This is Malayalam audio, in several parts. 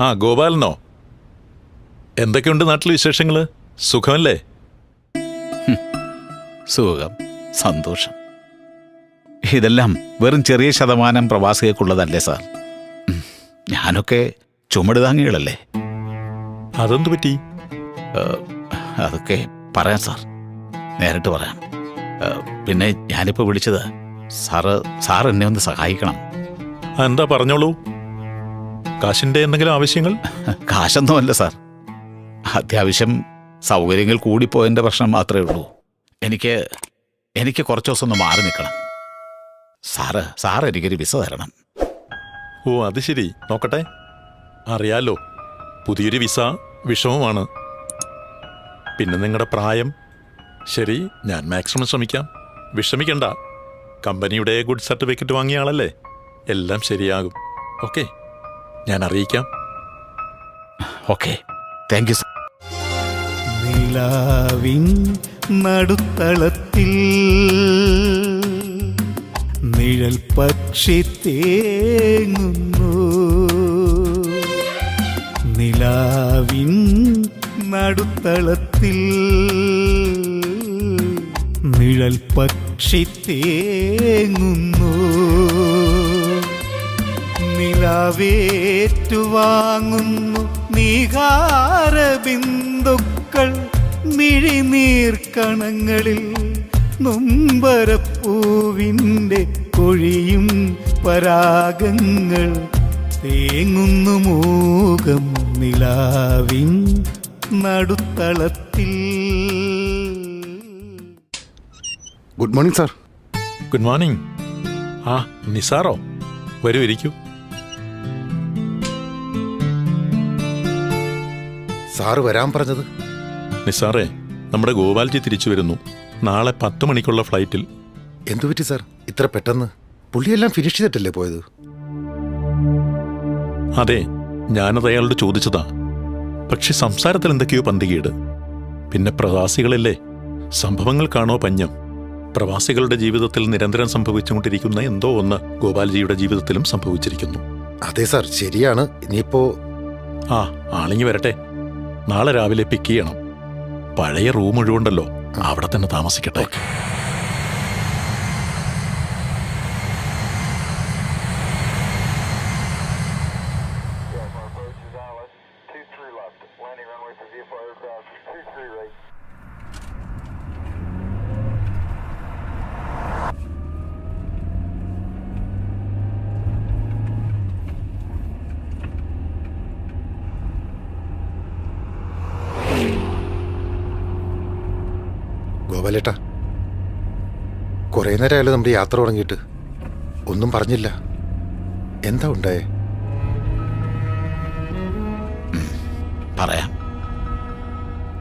ആ ഗോപാലനോ? എന്തൊക്കെയുണ്ട് നാട്ടിൽ വിശേഷങ്ങൾ? സുഖമല്ലേ? സുഖം, സന്തോഷം. ഇതെല്ലാം വെറും ചെറിയ ശതമാനം പ്രവാസികൾക്കുള്ളതല്ലേ സാർ? ഞാനൊക്കെ ചുമടുതാങ്ങികളല്ലേ. അതെന്തു പറ്റി? അതൊക്കെ പറയാം സാർ, നേരിട്ട് പറയാം. പിന്നെ ഞാനിപ്പോൾ വിളിച്ചത് സാർ എന്നെ ഒന്ന് സഹായിക്കണം. എന്താ പറഞ്ഞോളൂ. കാശിന്റെ എന്തെങ്കിലും ആവശ്യങ്ങൾ? കാശൊന്നുമല്ല സാർ, അത്യാവശ്യം സൗകര്യങ്ങൾ കൂടിപ്പോയതിൻ്റെ പ്രശ്നം മാത്രമേ ഉള്ളൂ. എനിക്ക് കുറച്ച് ദിവസം ഒന്ന് മാറി നിൽക്കണം. സാർ എനിക്കൊരു വിസ തരണം. ഓ അത് ശരി, നോക്കട്ടെ. അറിയാലോ, പുതിയൊരു വിസ വിഷമമാണ്. പിന്നെ നിങ്ങളുടെ പ്രായം. ശരി, ഞാൻ മാക്സിമം ശ്രമിക്കാം. വിഷമിക്കണ്ട, കമ്പനിയുടെ ഗുഡ് സർട്ടിഫിക്കറ്റ് വാങ്ങിയ ആളല്ലേ, എല്ലാം ശരിയാകും. ഓക്കെ, ഞാൻ അറിയിക്കാം. Okay, thank you sir. നിലാവിൻ നടുത്തളത്തിൽ നിഴൽ പക്ഷി തേങ്ങുന്നു. നിലാവിൻ നടുത്തളത്തിൽ നിഴൽ പക്ഷി തേങ്ങുന്നു. നിലാവേറ്റുവാങ്ങുന്നു നീഹാരബിന്ദുക്കൾ മിഴിനീർക്കണങ്ങളിൽ. നൊമ്പരപ്പൂവിൻ്റെ കൊഴിയും പരാഗങ്ങൾ തേങ്ങുന്നു മൂകം നിലാവിൻ നടുത്തളത്തിൽ. Good morning sir. Good morning. ആ നിസാറോ, വരൂ, ഇരിക്കൂ. സാറ് വരാൻ പറഞ്ഞത്? നിസാറേ, നമ്മുടെ ഗോപാൽജി തിരിച്ചു വരുന്നു. നാളെ 10 മണിക്കുള്ള ഫ്ലൈറ്റിൽ. എന്തു പറ്റി സാർ ഇത്ര പെട്ടെന്ന്? പുള്ളിയെല്ലാം ഫിനിഷ് ചെയ്തിട്ടല്ലേ പോയത്? അതെ, ഞാനത് അയാളോട് ചോദിച്ചതാ. പക്ഷെ സംസാരത്തിൽ എന്തൊക്കെയോ പന്തികേട്. പിന്നെ പ്രവാസികളല്ലേ, സംഭവങ്ങൾക്കാണോ പഞ്ഞം? പ്രവാസികളുടെ ജീവിതത്തിൽ നിരന്തരം സംഭവിച്ചുകൊണ്ടിരിക്കുന്ന എന്തോ ഒന്ന് ഗോപാൽജിയുടെ ജീവിതത്തിലും സംഭവിച്ചിരിക്കുന്നു. അതെ സാർ, ശരിയാണ്. ഇനിയിപ്പോ ആ ആളിങ്ങി വരട്ടെ. നാളെ രാവിലെ പിക്ക് ചെയ്യണം. പഴയ റൂം ഒഴിവുണ്ടല്ലോ, അവിടെ തന്നെ താമസിക്കട്ടെ. ഗോപാലേട്ടാ, കുറേ നേരമായാലും നമ്മുടെ യാത്ര തുടങ്ങിയിട്ട് ഒന്നും പറഞ്ഞില്ല. എന്താ ഉണ്ടായേ?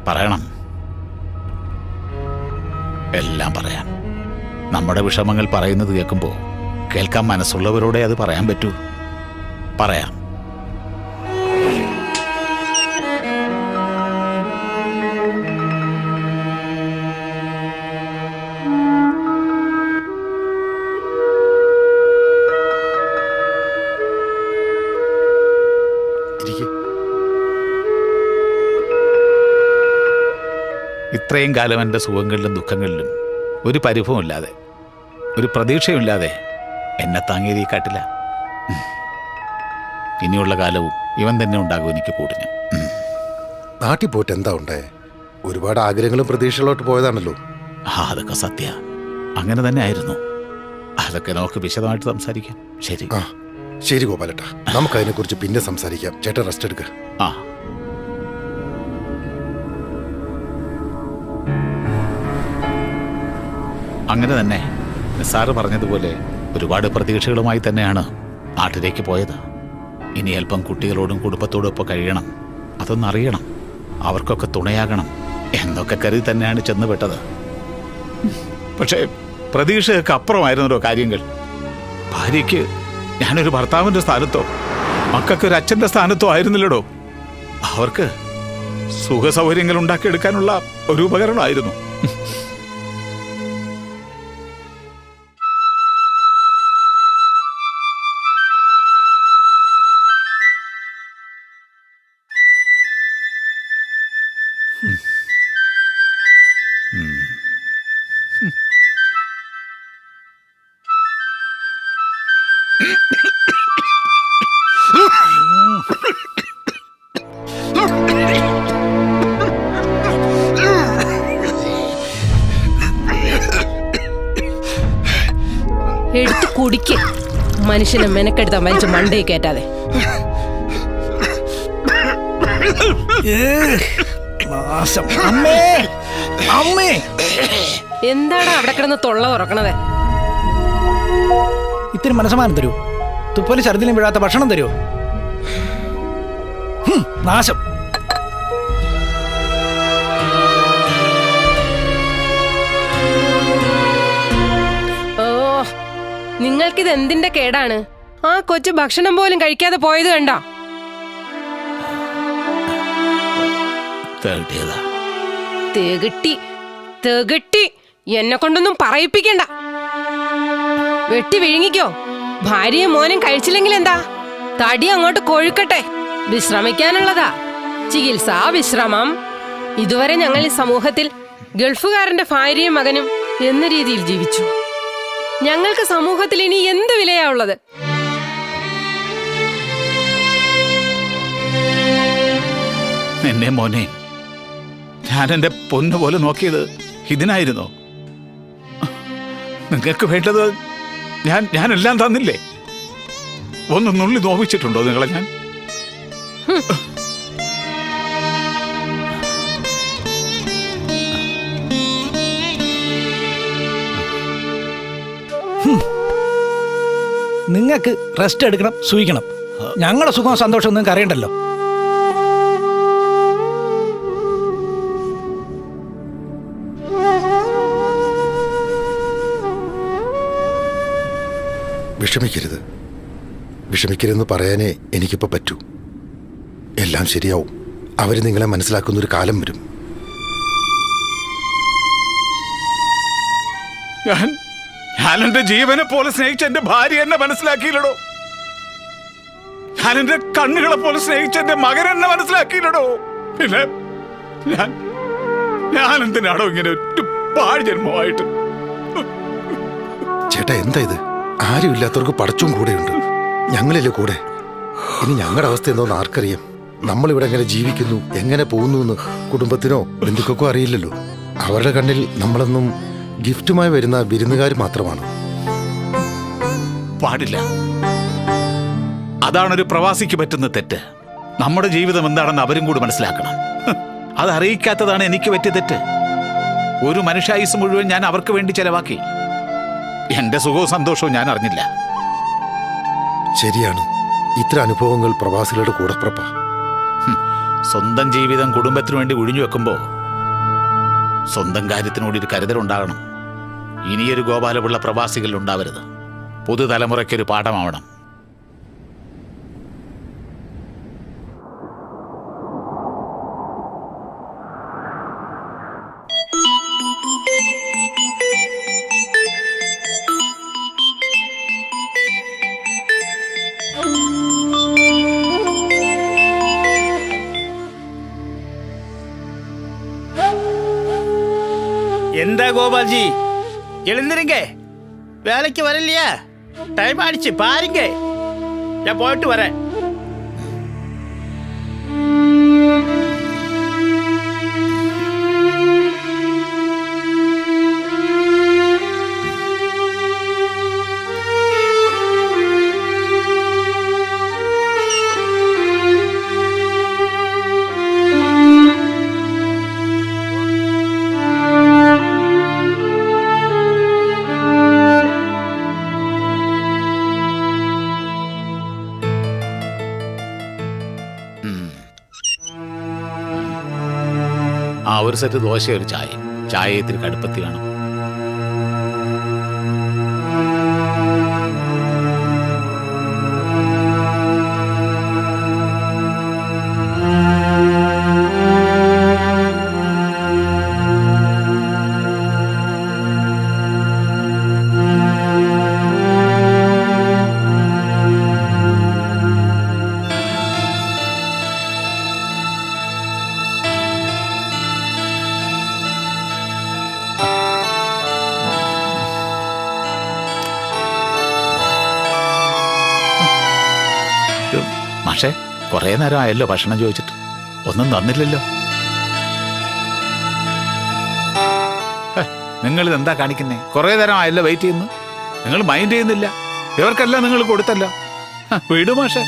പറയണം, എല്ലാം പറയാം. നമ്മുടെ വിഷമങ്ങൾ പറയുന്നത് കേൾക്കുമ്പോൾ കേൾക്കാൻ മനസ്സുള്ളവരോടെ അത് പറയാൻ പറ്റൂ. പറയാം. ഇത്രയും കാലം എൻ്റെ സുഖങ്ങളിലും ദുഃഖങ്ങളിലും ഒരു പരിഭവമില്ലാതെ, ഒരു പ്രതീക്ഷയുമില്ലാതെ എന്നെ താങ്ങിയത് ഈ കാട്ടില്ല. ഇനിയുള്ള കാലവും ഇവൻ തന്നെ ഉണ്ടാകും എനിക്ക് കൂടിന്. നാട്ടിൽ പോയിട്ട് എന്താ ഉണ്ടായേ? ഒരുപാട് ആഗ്രഹങ്ങളും പ്രതീക്ഷകളോട്ട് പോയതാണല്ലോ. അതൊക്കെ സത്യ, അങ്ങനെ തന്നെ ആയിരുന്നു. അതൊക്കെ നമുക്ക് വിശദമായിട്ട് സംസാരിക്കാം. ശരി. ശരി ഗോപാലേട്ടാ, നമുക്കതിനെക്കുറിച്ച് പിന്നെ സംസാരിക്കാം. ചേട്ടൻ റെസ്റ്റ് എടുക്കുക. ആ, അങ്ങനെ തന്നെ നിസാറ് പറഞ്ഞതുപോലെ ഒരുപാട് പ്രതീക്ഷകളുമായി തന്നെയാണ് നാട്ടിലേക്ക് പോയത്. ഇനി അല്പം കുട്ടികളോടും കുടുംബത്തോടും ഒപ്പം കഴിയണം, അതൊന്നറിയണം, അവർക്കൊക്കെ തുണയാകണം എന്നൊക്കെ കരുതി തന്നെയാണ് ചെന്ന് വിട്ടത്. പക്ഷേ പ്രതീക്ഷയൊക്കെ അപ്പുറമായിരുന്നല്ലോ കാര്യങ്ങൾ. ഭാര്യയ്ക്ക് ഞാനൊരു ഭർത്താവിൻ്റെ സ്ഥാനത്തോ മക്കൾക്കൊരു അച്ഛൻ്റെ സ്ഥാനത്തോ ആയിരുന്നില്ലടോ. അവർക്ക് സുഖസൗകര്യങ്ങൾ ഉണ്ടാക്കിയെടുക്കാനുള്ള ഒരു ഉപകരണമായിരുന്നു. എടുത്ത് കുടിക്ക്. മനുഷ്യനെ മെനക്കെടുത്താൻ വലിച്ചു മണ്ടേ കയറ്റാതെ. എന്താടാ അവിടെ കിടന്ന് തൊള്ള തുറക്കണത്? ഇത്തിരി മനസ്സമാനം തരൂ. തുപ്പല് ഛർദിലും വീഴാത്ത ഭക്ഷണം തരുമോ? നാശം. ഓ, നിങ്ങൾക്കിത് എന്തിന്റെ കേടാണ്? ആ കൊച്ചു ഭക്ഷണം പോലും കഴിക്കാതെ പോയത് കണ്ടോ? തെകിട്ടി എന്നെ കൊണ്ടൊന്നും പറയിപ്പിക്കണ്ട. വെട്ടി വിഴുങ്ങിക്കോ. ഭാര്യയും മോനും കഴിച്ചില്ലെങ്കിൽ എന്താ? തടി അങ്ങോട്ട് കൊഴുക്കട്ടെ. വിശ്രമിക്കാനുള്ളതാ. ചികിത്സ, വിശ്രമം. ഇതുവരെ ഞങ്ങൾ ഈ സമൂഹത്തിൽ ഗൾഫുകാരന്റെ ഭാര്യയും മകനും എന്ന രീതിയിൽ ജീവിച്ചു. ഞങ്ങൾക്ക് സമൂഹത്തിൽ ഇനി എന്ത് വിലയാ ഉള്ളത്? എന്നെ മോനെ, ഞാൻ എൻ്റെ പൊന്നു പോലെ നോക്കിയത് ഇതിനായിരുന്നോ? നിങ്ങൾക്ക് വേണ്ടത് ഞാനെല്ലാം തന്നില്ലേ? ഒന്ന് നുള്ളി നോവിച്ചിട്ടുണ്ടോ നിങ്ങളെ ഞാൻ? നിങ്ങൾക്ക് റെസ്റ്റ് എടുക്കണം, സൂഹിക്കണം. ഞങ്ങളുടെ സുഖവും സന്തോഷവും നിങ്ങൾക്ക് അറിയണ്ടല്ലോ. വിഷമിക്കരുതെന്ന് പറയാനേ എനിക്കിപ്പോൾ പറ്റൂ. എല്ലാം ശരിയാവും. അവർ നിങ്ങളെ മനസ്സിലാക്കുന്നൊരു കാലം വരും. ഞാൻ എന്റെ ജീവനെ പോലെ സ്നേഹിച്ച എന്റെ ഭാര്യ എന്നെ മനസ്സിലാക്കിയില്ലടോ. ഞാൻ എന്റെ കണ്ണുകളെ പോലെ സ്നേഹിച്ച എന്റെ മകൻ എന്നെ മനസ്സിലാക്കിയില്ലടോ. പിന്നെ ഞാൻ എന്തിനാണോ ഇങ്ങനെ ഒരു പാഴ് ജന്മമായിട്ട്? ചേട്ടാ, എന്താ ഇത്? ആരും ഇല്ലാത്തവർക്ക് പടച്ചും കൂടെയുണ്ട്. ഞങ്ങളില്ലേ കൂടെ? ഇനി ഞങ്ങളുടെ അവസ്ഥ എന്തോന്ന് ആർക്കറിയാം? നമ്മളിവിടെ എങ്ങനെ ജീവിക്കുന്നു, എങ്ങനെ പോകുന്നു എന്ന് കുടുംബത്തിനോ ബന്ധുക്കൾക്കോ അറിയില്ലല്ലോ. അവരുടെ കണ്ണിൽ നമ്മളെന്നും ഗിഫ്റ്റുമായി വരുന്ന വിരുന്നുകാർ മാത്രമാണ്. പാടില്ല. അതാണൊരു പ്രവാസിക്ക് പറ്റുന്ന തെറ്റ്. നമ്മുടെ ജീവിതം എന്താണെന്ന് അവരും കൂടി മനസ്സിലാക്കണം. അത് അറിയിക്കാത്തതാണ് എനിക്ക് പറ്റിയ തെറ്റ്. ഒരു മനുഷ്യായുസ് മുഴുവൻ ഞാൻ അവർക്ക് വേണ്ടി ചെലവാക്കി. എന്റെ സുഖവും സന്തോഷവും ഞാൻ അറിഞ്ഞില്ല. ശരിയാണ്. ഇത്ര അനുഭവങ്ങൾ പ്രവാസികളുടെ കൂടപ്പിറപ്പാ. സ്വന്തം ജീവിതം കുടുംബത്തിനു വേണ്ടി ഒഴിഞ്ഞു വെക്കുമ്പോൾ സ്വന്തം കാര്യത്തിനോട് ഒരു കരുതലുണ്ടാകണം. ഇനിയൊരു ഗോപാലപിള്ള പ്രവാസികൾ ഉണ്ടാവരുത്. പുതുതലമുറയ്ക്കൊരു പാഠമാവണം. എന്താ ഗോപാൽജി, எழுந்திருங்க. வேலைக்கு வரலையா? டைம் ஆயிடுச்சு பாருங்க. நான் போயிட்டு வரேன். ഒരു സെറ്റ് ദോശ, ഒരു ചായ ഇത്തിരി കടുപ്പത്തി വേണം. മാഷെ, കുറേ നേരം ആയല്ലോ ഭക്ഷണം ചോദിച്ചിട്ട്, ഒന്നും തന്നില്ലല്ലോ. നിങ്ങൾ ഇതെന്താ കാണിക്കുന്നേ? കുറേ നേരം ആയല്ലോ വെയിറ്റ് ചെയ്യുന്നു, നിങ്ങൾ മൈൻഡ് ചെയ്യുന്നില്ല. ഇവർക്കെല്ലാം നിങ്ങൾ കൊടുത്തല്ലോ. വിടു മാഷെ.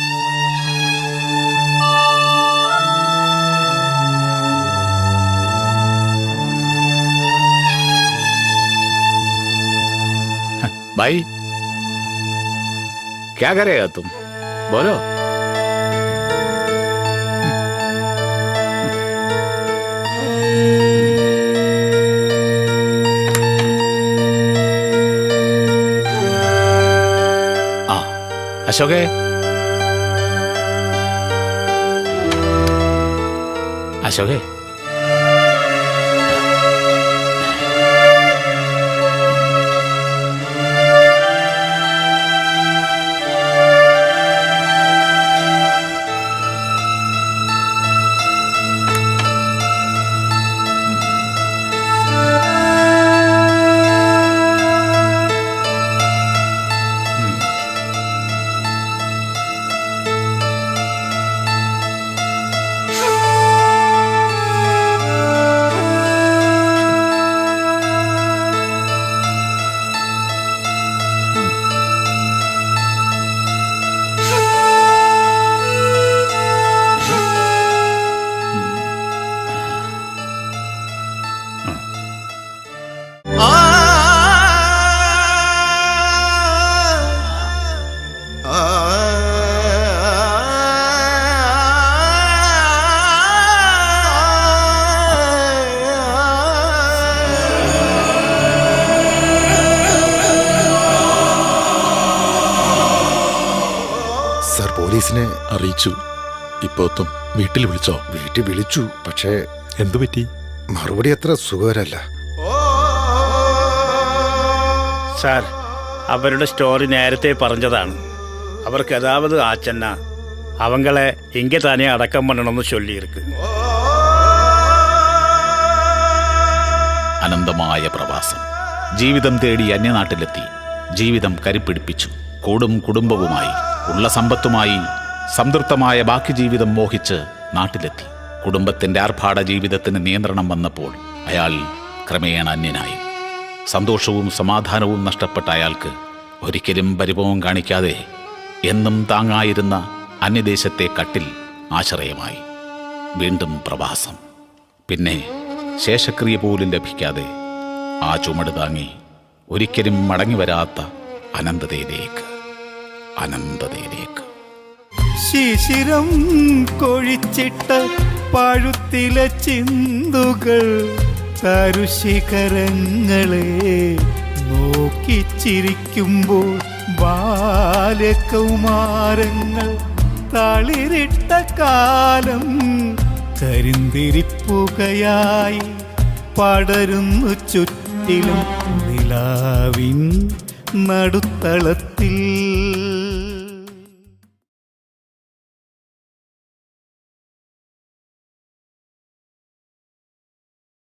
भाई क्या करेगा तुम, बोलो? अशोके, अशोके, സർ, പോലീസിനെ അറിയിച്ചു. ഇപ്പോത്തും വീട്ടിൽ വിളിച്ചോ? വീട്ടിൽ വിളിച്ചു, പക്ഷേ എന്തു പറ്റി? മറുപടി അത്ര സുഖകരല്ല. സാർ, അവരുടെ സ്റ്റോറി നേരത്തെ പറഞ്ഞതാണ്. അവർക്ക് ഏതാവത് ആച്ചന്ന അവങ്ങളെ ഇങ്ങ തന്നെ അടക്കം പണണമെന്ന് ചൊല്ലിയിരിക്ക്. അനന്തമായ പ്രവാസം. ജീവിതം തേടി അന്യനാട്ടിലെത്തി. ജീവിതം കരുപ്പിടിപ്പിച്ചു. കൂടും കുടുംബവുമായി, ഉള്ള സമ്പത്തുമായി സംതൃപ്തമായ ബാക്കി ജീവിതം മോഹിച്ച് നാട്ടിലെത്തി. കുടുംബത്തിന്റെ ആർഭാട ജീവിതത്തിന് നിയന്ത്രണം വന്നപ്പോൾ അയാൾ ക്രമേണ അന്യനായി. സന്തോഷവും സമാധാനവും നഷ്ടപ്പെട്ട അയാൾക്ക് ഒരിക്കലും പരിഭവം കാണിക്കാതെ എന്നും താങ്ങായിരുന്ന അന്യദേശത്തെ കട്ടിൽ ആശ്രയമായി. വീണ്ടും പ്രവാസം. പിന്നെ ശേഷക്രിയ പോലും ലഭിക്കാതെ ആ ചുമട് താങ്ങി ഒരിക്കലും മടങ്ങിവരാത്ത അനന്തതയിലേക്ക്. ശിശിരം കൊഴിച്ചിട്ട പഴുത്തിലെ ചിന്തുകൾ തരുശിഖരങ്ങളെ നോക്കിച്ചിരിക്കുമ്പോൾ ബാല്യകൗമാരങ്ങൾ തളിരിട്ട കാലം കരിന്തിരിപ്പുകയായി പടരുന്നു ചുറ്റിലും. നിലാവിൻ നടുത്തളത്തിൽ